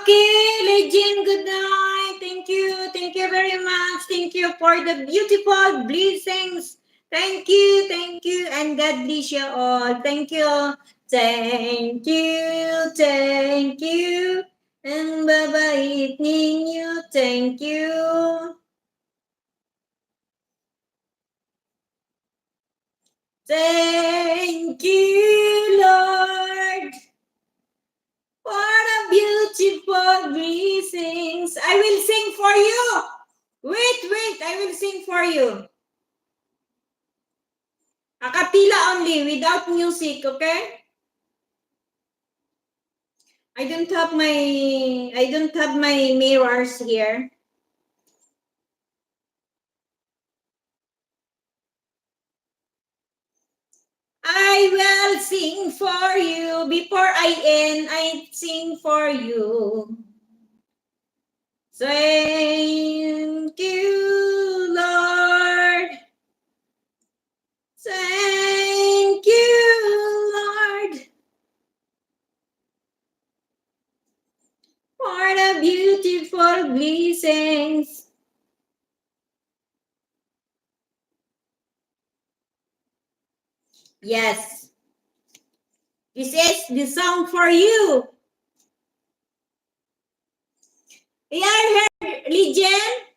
Okay, Legend, good night. Thank you. Thank you very much. Thank you for the beautiful blessings. Thank you. Thank you. And God bless you all. Thank you. Thank you. Thank you. And bye-bye ninyo. Thank you. Thank you, Lord. What a beautiful blessings. I will sing for you. Wait, I will sing for you. A cappella only, without music, okay? I don't have my mirrors here. I will sing for you. Before I end, I sing for you. Thank you, Lord. Thank you, Lord, for the beautiful blessings. Yes, this is the song for you. You are here, Legion?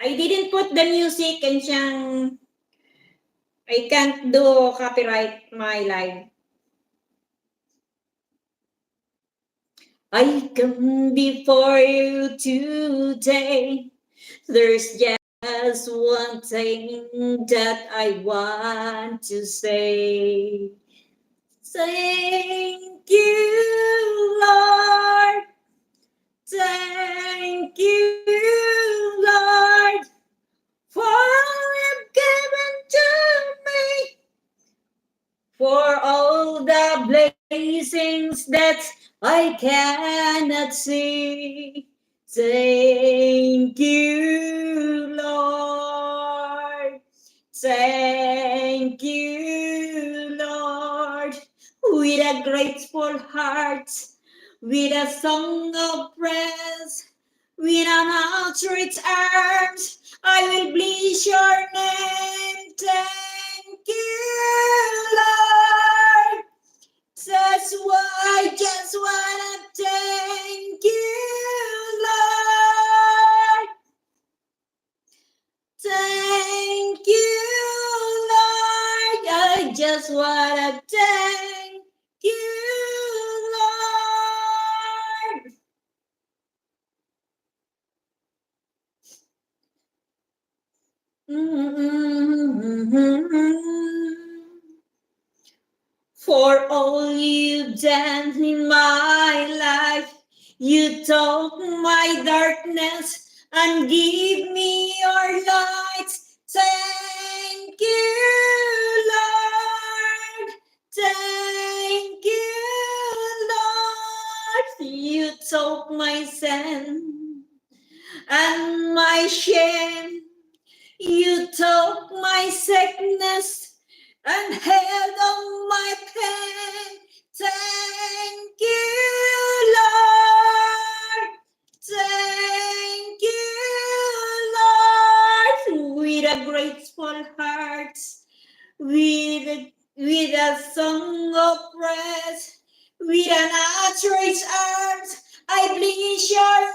I didn't put the music and siyang I can't do copyright my live. I come before you today. There's just one thing that I want to say. Thank you, Lord. Thank you, Lord, for all you've given to me, for all the blessings that I cannot see. Thank you, Lord. Thank you, Lord. With a grateful heart, with a song of praise, with an outstretched arms, I will bless your name. Thank you, Lord. That's why I just wanna thank you, Lord. Thank you, Lord. I just wanna thank you, Lord. For all you've done in my life, you took my darkness and give me your light. Thank you, Lord. Thank you, Lord. You took my sin and my shame. You took my sickness and held on my pain. Thank you, Lord. Thank you, Lord. With a grateful heart, with a song of praise, with an outstretched arms, I bless your